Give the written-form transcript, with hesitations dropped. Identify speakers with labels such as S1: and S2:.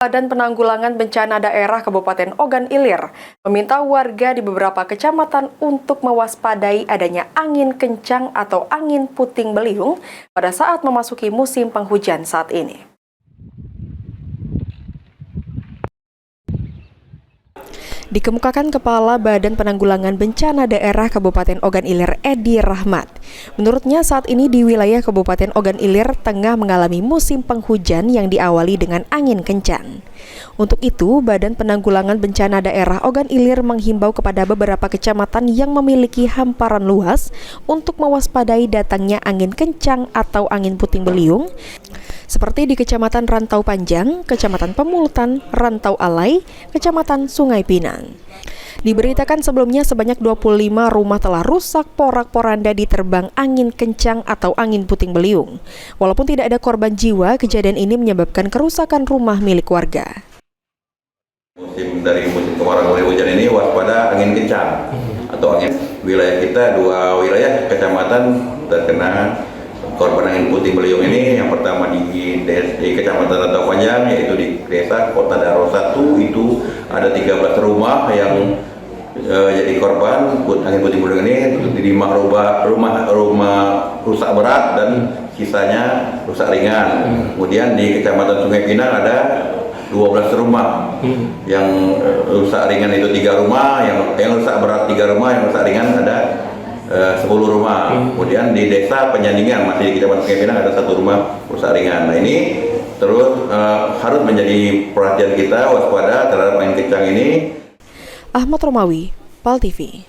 S1: Badan Penanggulangan Bencana Daerah Kabupaten Ogan Ilir meminta warga di beberapa kecamatan untuk mewaspadai adanya angin kencang atau angin puting beliung pada saat memasuki musim penghujan saat ini. Dikemukakan Kepala Badan Penanggulangan Bencana Daerah Kabupaten Ogan Ilir, Edi Rahmat. Menurutnya saat ini di wilayah Kabupaten Ogan Ilir tengah mengalami musim penghujan yang diawali dengan angin kencang. Untuk itu, Badan Penanggulangan Bencana Daerah Ogan Ilir menghimbau kepada beberapa kecamatan yang memiliki hamparan luas untuk mewaspadai datangnya angin kencang atau angin puting beliung, seperti di Kecamatan Rantau Panjang, Kecamatan Pemulutan, Rantau Alai, Kecamatan Sungai Pinang. Diberitakan sebelumnya sebanyak 25 rumah telah rusak porak-poranda diterbang angin kencang atau angin puting beliung. Walaupun tidak ada korban jiwa, kejadian ini menyebabkan kerusakan rumah milik warga.
S2: Dari musim kemarau mulai hujan ini waspada angin kencang atau angin. Wilayah kita dua wilayah kecamatan terkena korban angin puting beliung ini. Yang pertama di Kecamatan Rantau Panjang, yaitu di Desa Kota Daro 1, itu ada 13 rumah yang jadi korban angin puting beliung ini. 5 rumah rusak berat dan sisanya rusak ringan. Kemudian di Kecamatan Sungai Pinang ada 12 rumah yang rusak ringan itu 3 rumah, yang rusak berat 3 rumah, yang rusak ringan ada 10 rumah. Kemudian di Desa Penyandingan, masih di Kecamatan Sungai Pinang, ada 1 rumah rusak ringan. Nah ini terus harus menjadi perhatian kita waspada terhadap angin kencang ini.
S1: Ahmad Romawi, PAL TV.